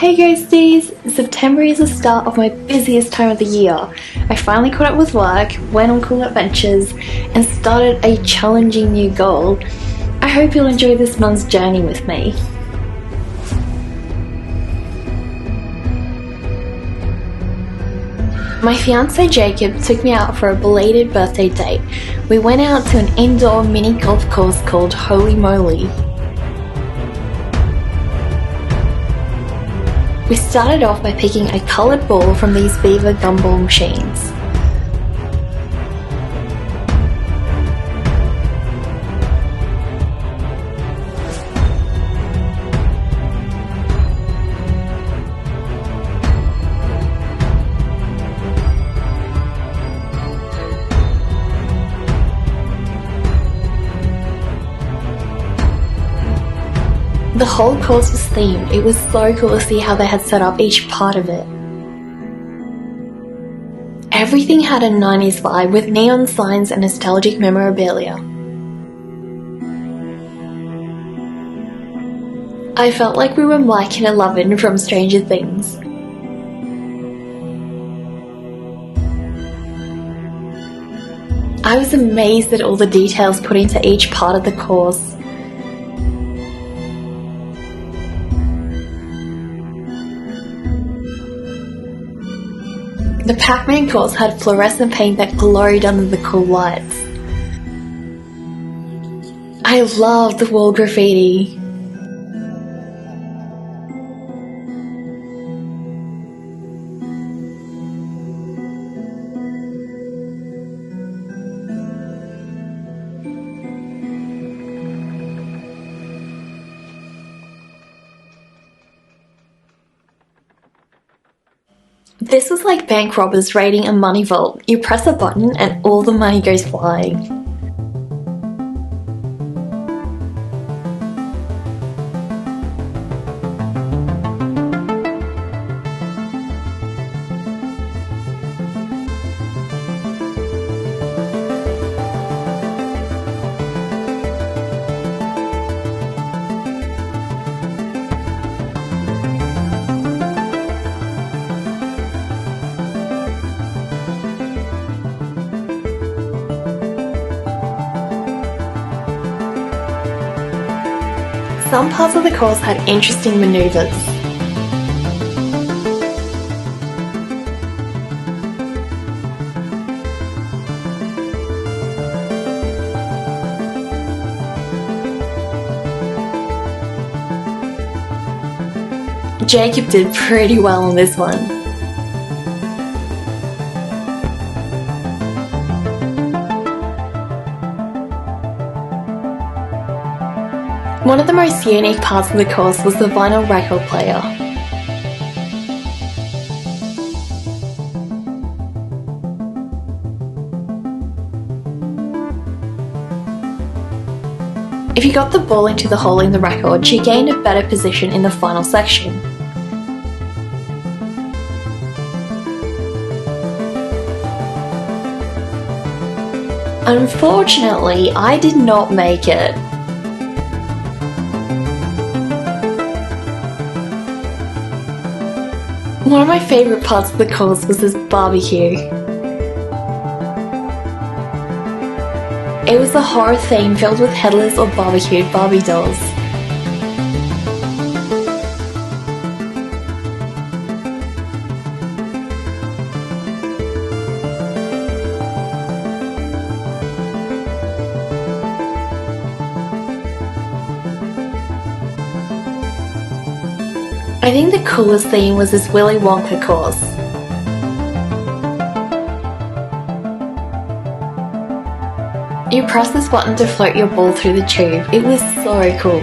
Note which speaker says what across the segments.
Speaker 1: Hey ghosties! September is the start of my busiest time of the year. I finally caught up with work, went on cool adventures, and started a challenging new goal. I hope you'll enjoy this month's journey with me. My fiance Jacob took me out for a belated birthday date. We went out to an indoor mini golf course called Holy Moly. We started off by picking a coloured ball from these Beaver gumball machines. The whole course was themed. It was so cool to see how they had set up each part of it. Everything had a 90s vibe with neon signs and nostalgic memorabilia. I felt like we were Mike and Eleven from Stranger Things. I was amazed at all the details put into each part of the course. The Pac-Man course had fluorescent paint that glowed under the cool lights. I loved the wall graffiti. This was like bank robbers raiding a money vault. You press a button and all the money goes flying. Some parts of the course had interesting maneuvers. Jacob did pretty well on this one. One of the most unique parts of the course was the vinyl record player. If you got the ball into the hole in the record, you gained a better position in the final section. Unfortunately, I did not make it. One of my favourite parts of the course was this barbecue. It was a horror theme filled with headless or barbecued Barbie dolls. I think the coolest theme was this Willy Wonka course. You press this button to float your ball through the tube. It was so cool.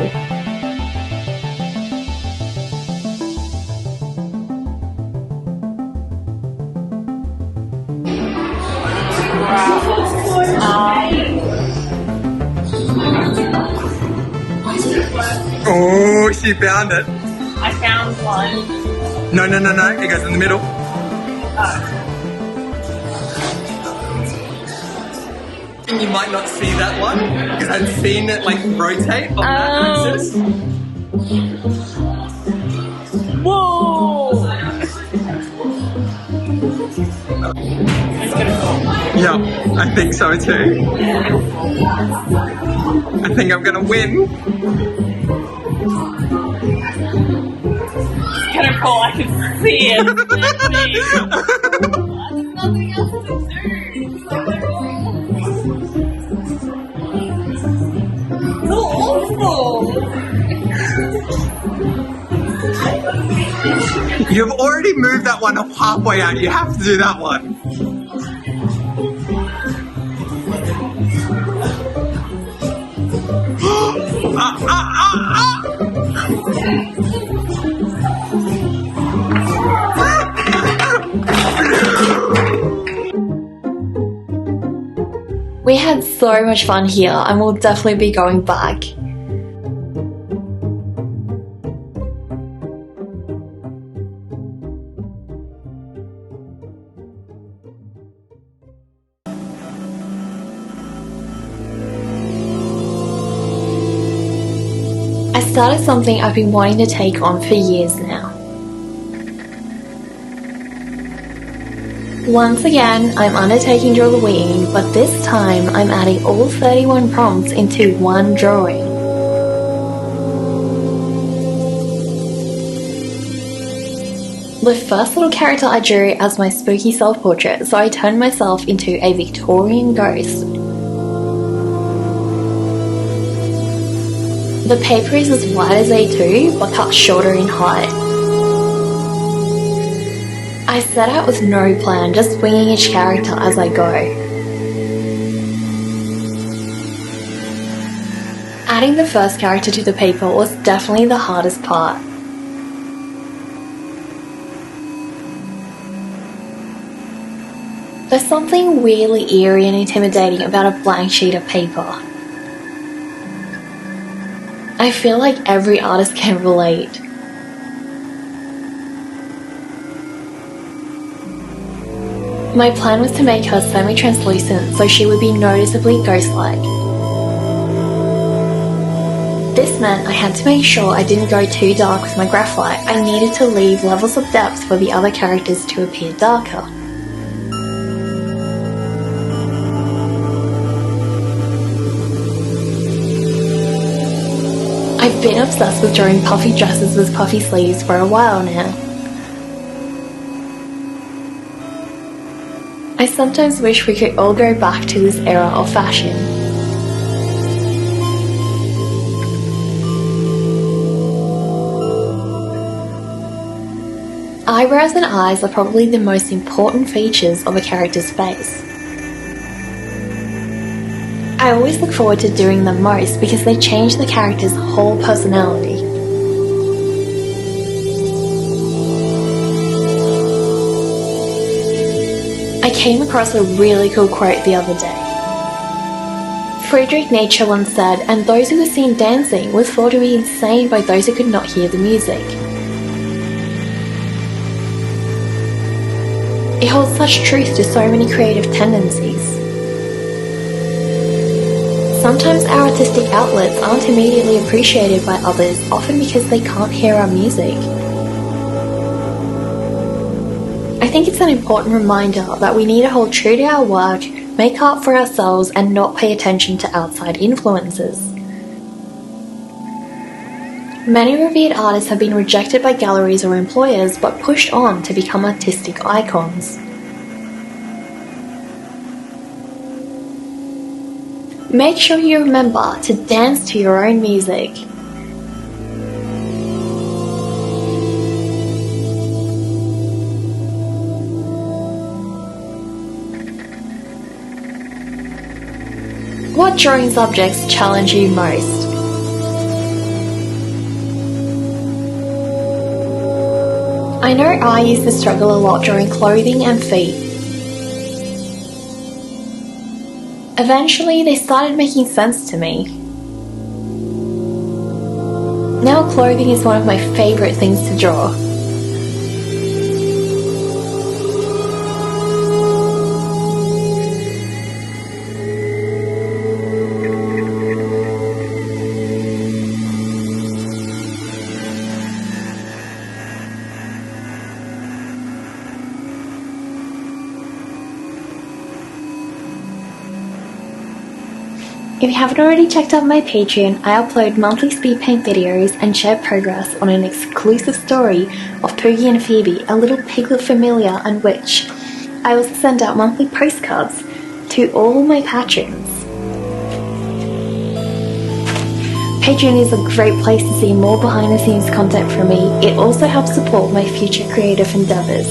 Speaker 2: Oh, she found it.
Speaker 3: I found one.
Speaker 2: No. It goes in the middle. And you might not see that one because I've seen it like rotate on that princess.
Speaker 3: Whoa! It's gonna fall.
Speaker 2: Yeah, I think so too. I think I'm gonna win.
Speaker 3: It's gonna fall. I can see it. There's nothing else to do. So awful.
Speaker 2: You've already moved that one halfway out. You have to do that one.
Speaker 1: We had so much fun here and we'll definitely be going back. I started something I've been wanting to take on for years now. Once again, I'm undertaking Drawloween, but this time I'm adding all 31 prompts into one drawing. The first little character I drew as my spooky self-portrait, so I turned myself into a Victorian ghost. The paper is as wide as A2, but cut shorter in height. I set out with no plan, just winging each character as I go. Adding the first character to the paper was definitely the hardest part. There's something weirdly eerie and intimidating about a blank sheet of paper. I feel like every artist can relate. My plan was to make her semi-translucent so she would be noticeably ghost-like. This meant I had to make sure I didn't go too dark with my graphite. I needed to leave levels of depth for the other characters to appear darker. I've been obsessed with drawing puffy dresses with puffy sleeves for a while now. I sometimes wish we could all go back to this era of fashion. Eyebrows and eyes are probably the most important features of a character's face. I always look forward to doing them most because they change the character's whole personality. I came across a really cool quote the other day. Friedrich Nietzsche once said, "And those who were seen dancing were thought to be insane by those who could not hear the music." It holds such truth to so many creative tendencies. Sometimes our artistic outlets aren't immediately appreciated by others, often because they can't hear our music. I think it's an important reminder that we need to hold true to our work, make art for ourselves, and not pay attention to outside influences. Many revered artists have been rejected by galleries or employers, but pushed on to become artistic icons. Make sure you remember to dance to your own music. What drawing subjects challenge you most? I know I used to struggle a lot drawing clothing and feet. Eventually, they started making sense to me. Now clothing is one of my favourite things to draw. If you haven't already checked out my Patreon, I upload monthly speed paint videos and share progress on an exclusive story of Poogie and Phoebe, a little piglet familiar and witch. I also send out monthly postcards to all my patrons. Patreon is a great place to see more behind the scenes content from me. It also helps support my future creative endeavours.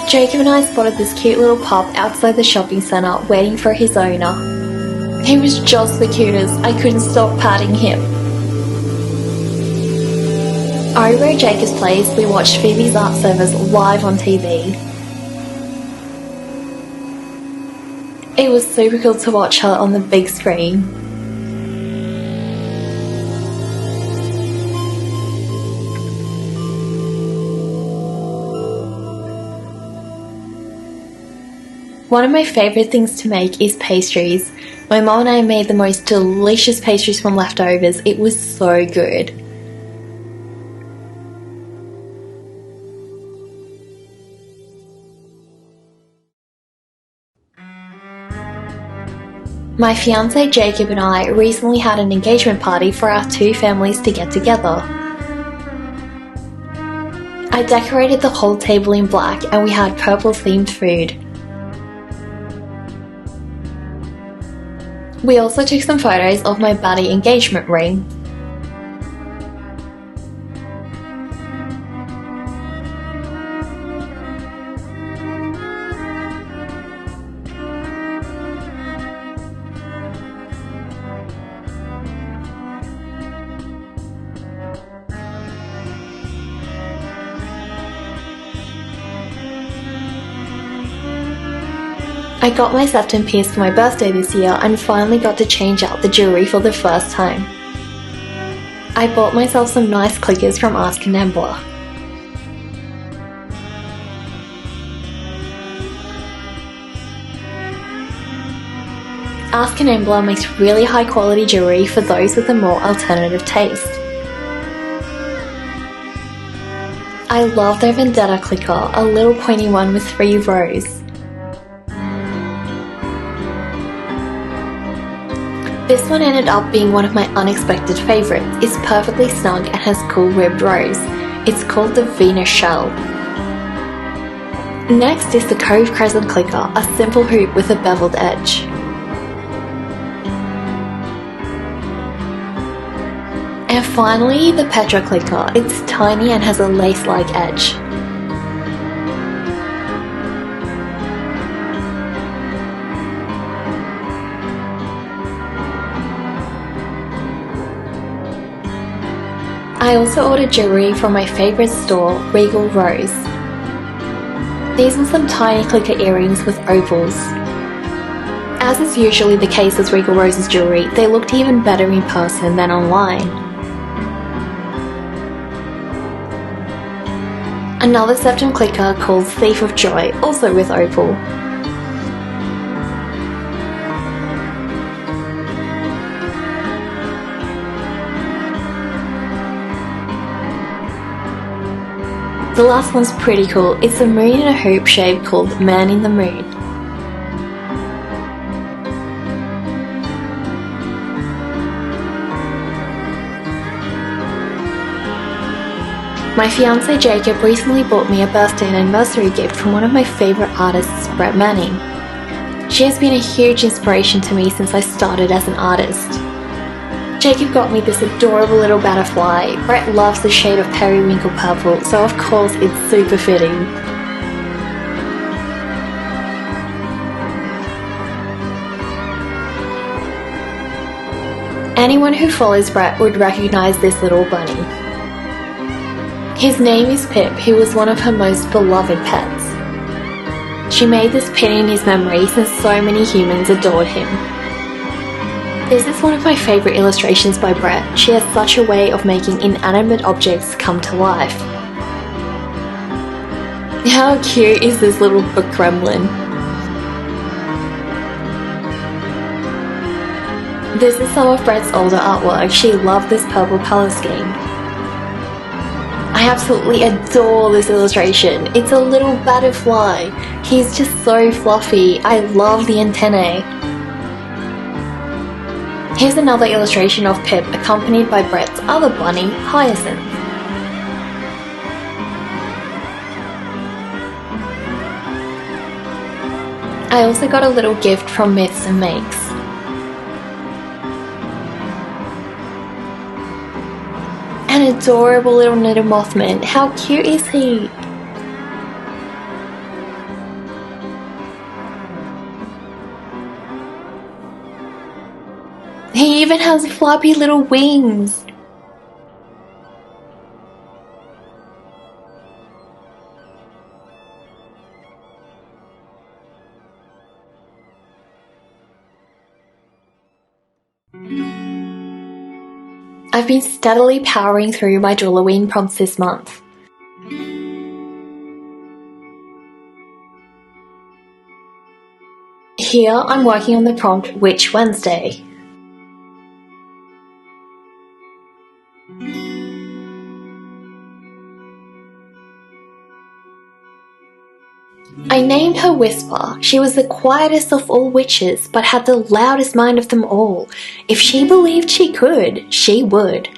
Speaker 1: Jacob and I spotted this cute little pup outside the shopping centre waiting for his owner. He was just the cutest, I couldn't stop patting him. Over at Jacob's place, we watched Phoebe's art service live on TV. It was super cool to watch her on the big screen. One of my favourite things to make is pastries. My mum and I made the most delicious pastries from leftovers. It was so good. My fiance Jacob and I recently had an engagement party for our two families to get together. I decorated the whole table in black and we had purple themed food. We also took some photos of my buddy engagement ring. I got my septum pierced for my birthday this year and finally got to change out the jewellery for the first time. I bought myself some nice clickers from Ask an Embler. Ask an Embler makes really high quality jewellery for those with a more alternative taste. I love their Vendetta clicker, a little pointy one with 3 rows. This one ended up being one of my unexpected favourites. It's perfectly snug and has cool ribbed rows. It's called the Venus Shell. Next is the Cove Crescent clicker, a simple hoop with a beveled edge. And finally, the Petra clicker. It's tiny and has a lace-like edge. I also ordered jewellery from my favourite store, Regal Rose. These are some tiny clicker earrings with opals. As is usually the case with Regal Rose's jewellery, they looked even better in person than online. Another septum clicker called Thief of Joy, also with opal. The last one's pretty cool. It's a moon in a hoop shape called Man in the Moon. My fiance Jacob recently bought me a birthday and anniversary gift from one of my favourite artists, Brett Manning. She has been a huge inspiration to me since I started as an artist. Jacob got me this adorable little butterfly. Brett loves the shade of periwinkle purple, so of course it's super fitting. Anyone who follows Brett would recognise this little bunny. His name is Pip, who was one of her most beloved pets. She made this pin in his memory since so many humans adored him. This is one of my favourite illustrations by Brett. She has such a way of making inanimate objects come to life. How cute is this little book gremlin? This is some of Brett's older artwork. She loved this purple colour scheme. I absolutely adore this illustration. It's a little butterfly. He's just so fluffy. I love the antennae. Here's another illustration of Pip accompanied by Brett's other bunny, Hyacinth. I also got a little gift from Myths and Makes. An adorable little knitted Mothman. How cute is he? He even has floppy little wings. I've been steadily powering through my Joloween prompts this month. Here I'm working on the prompt Witch Wednesday. I named her Whisper. She was the quietest of all witches, but had the loudest mind of them all. If she believed she could, she would.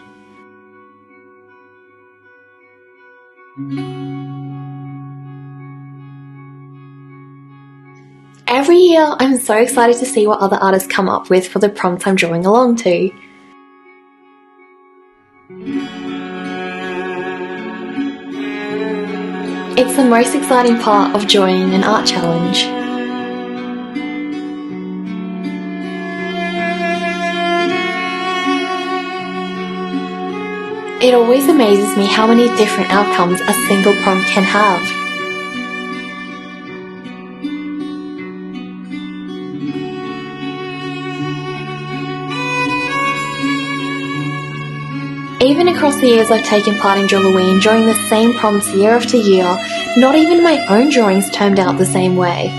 Speaker 1: Every year, I'm so excited to see what other artists come up with for the prompts I'm drawing along to. It's the most exciting part of joining an art challenge. It always amazes me how many different outcomes a single prompt can have. Even across the years I've taken part in Joloween, drawing the same prompts year after year, not even my own drawings turned out the same way.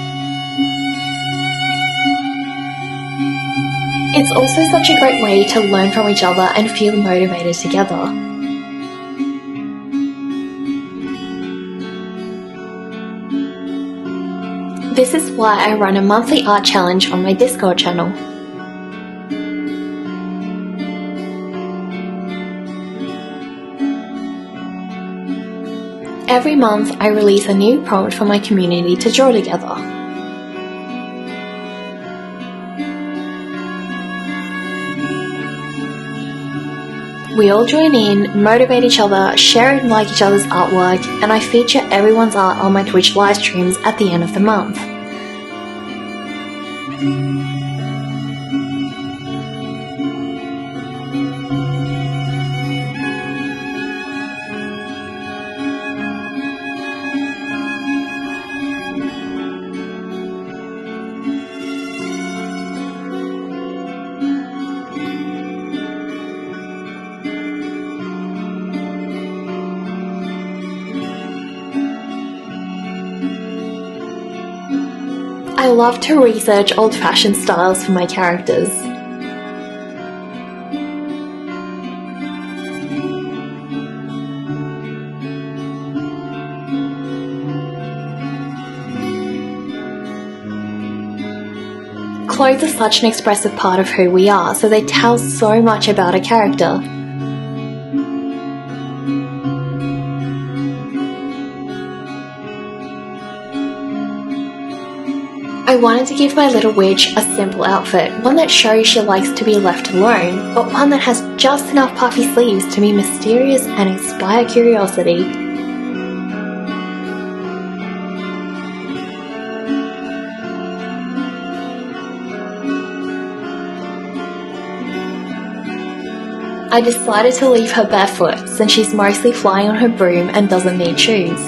Speaker 1: It's also such a great way to learn from each other and feel motivated together. This is why I run a monthly art challenge on my Discord channel. Every month, I release a new prompt for my community to draw together. We all join in, motivate each other, share and like each other's artwork, and I feature everyone's art on my Twitch live streams at the end of the month. I love to research old-fashioned styles for my characters. Clothes are such an expressive part of who we are, so they tell so much about a character. I wanted to give my little witch a simple outfit, one that shows she likes to be left alone, but one that has just enough puffy sleeves to be mysterious and inspire curiosity. I decided to leave her barefoot since she's mostly flying on her broom and doesn't need shoes.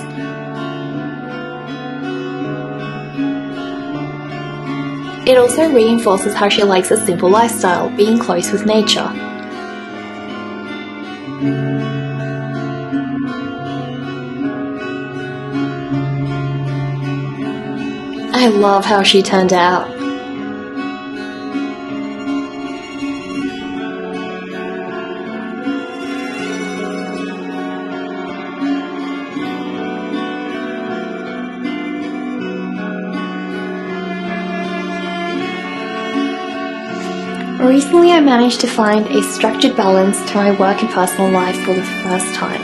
Speaker 1: It also reinforces how she likes a simple lifestyle, being close with nature. I love how she turned out. Recently I managed to find a structured balance to my work and personal life for the first time.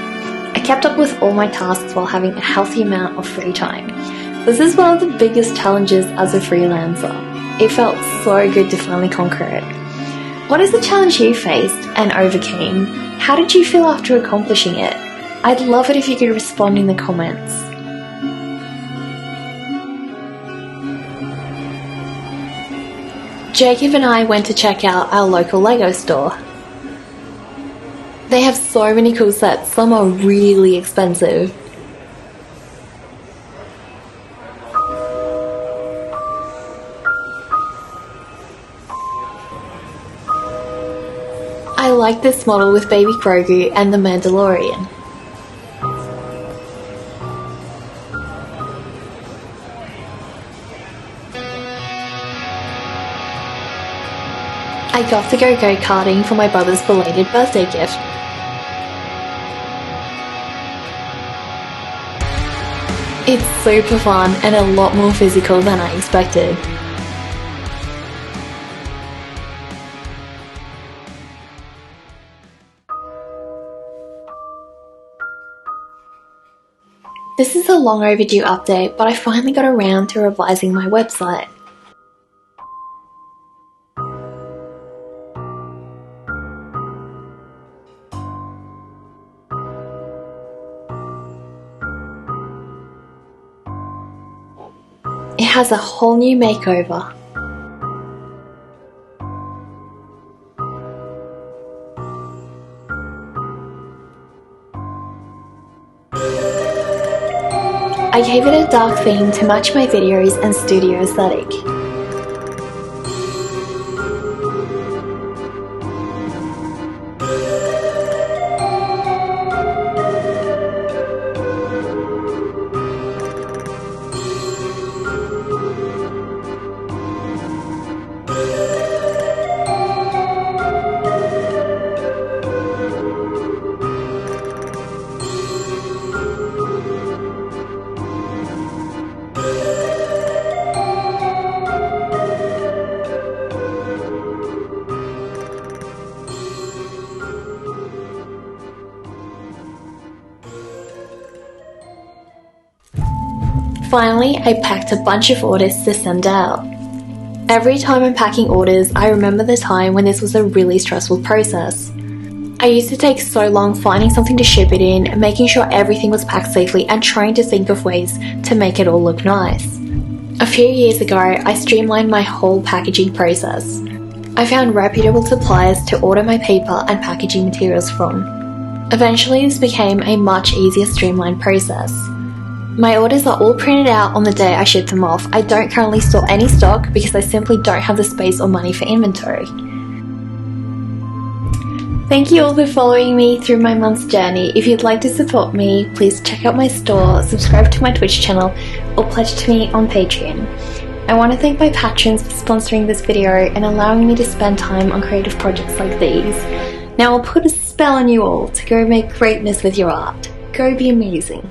Speaker 1: I kept up with all my tasks while having a healthy amount of free time. This is one of the biggest challenges as a freelancer. It felt so good to finally conquer it. What is the challenge you faced and overcame? How did you feel after accomplishing it? I'd love it if you could respond in the comments. Jacob and I went to check out our local LEGO store. They have so many cool sets, some are really expensive. I like this model with Baby Grogu and the Mandalorian. I got to go go-karting for my brother's belated birthday gift. It's super fun and a lot more physical than I expected. This is a long overdue update, but I finally got around to revising my website. It has a whole new makeover. I gave it a dark theme to match my videos and studio aesthetic. Finally, I packed a bunch of orders to send out. Every time I'm packing orders, I remember the time when this was a really stressful process. I used to take so long finding something to ship it in, making sure everything was packed safely and trying to think of ways to make it all look nice. A few years ago, I streamlined my whole packaging process. I found reputable suppliers to order my paper and packaging materials from. Eventually, this became a much easier streamlined process. My orders are all printed out on the day I ship them off. I don't currently store any stock because I simply don't have the space or money for inventory. Thank you all for following me through my month's journey. If you'd like to support me, please check out my store, subscribe to my Twitch channel, or pledge to me on Patreon. I want to thank my patrons for sponsoring this video and allowing me to spend time on creative projects like these. Now I'll put a spell on you all to go make greatness with your art. Go be amazing.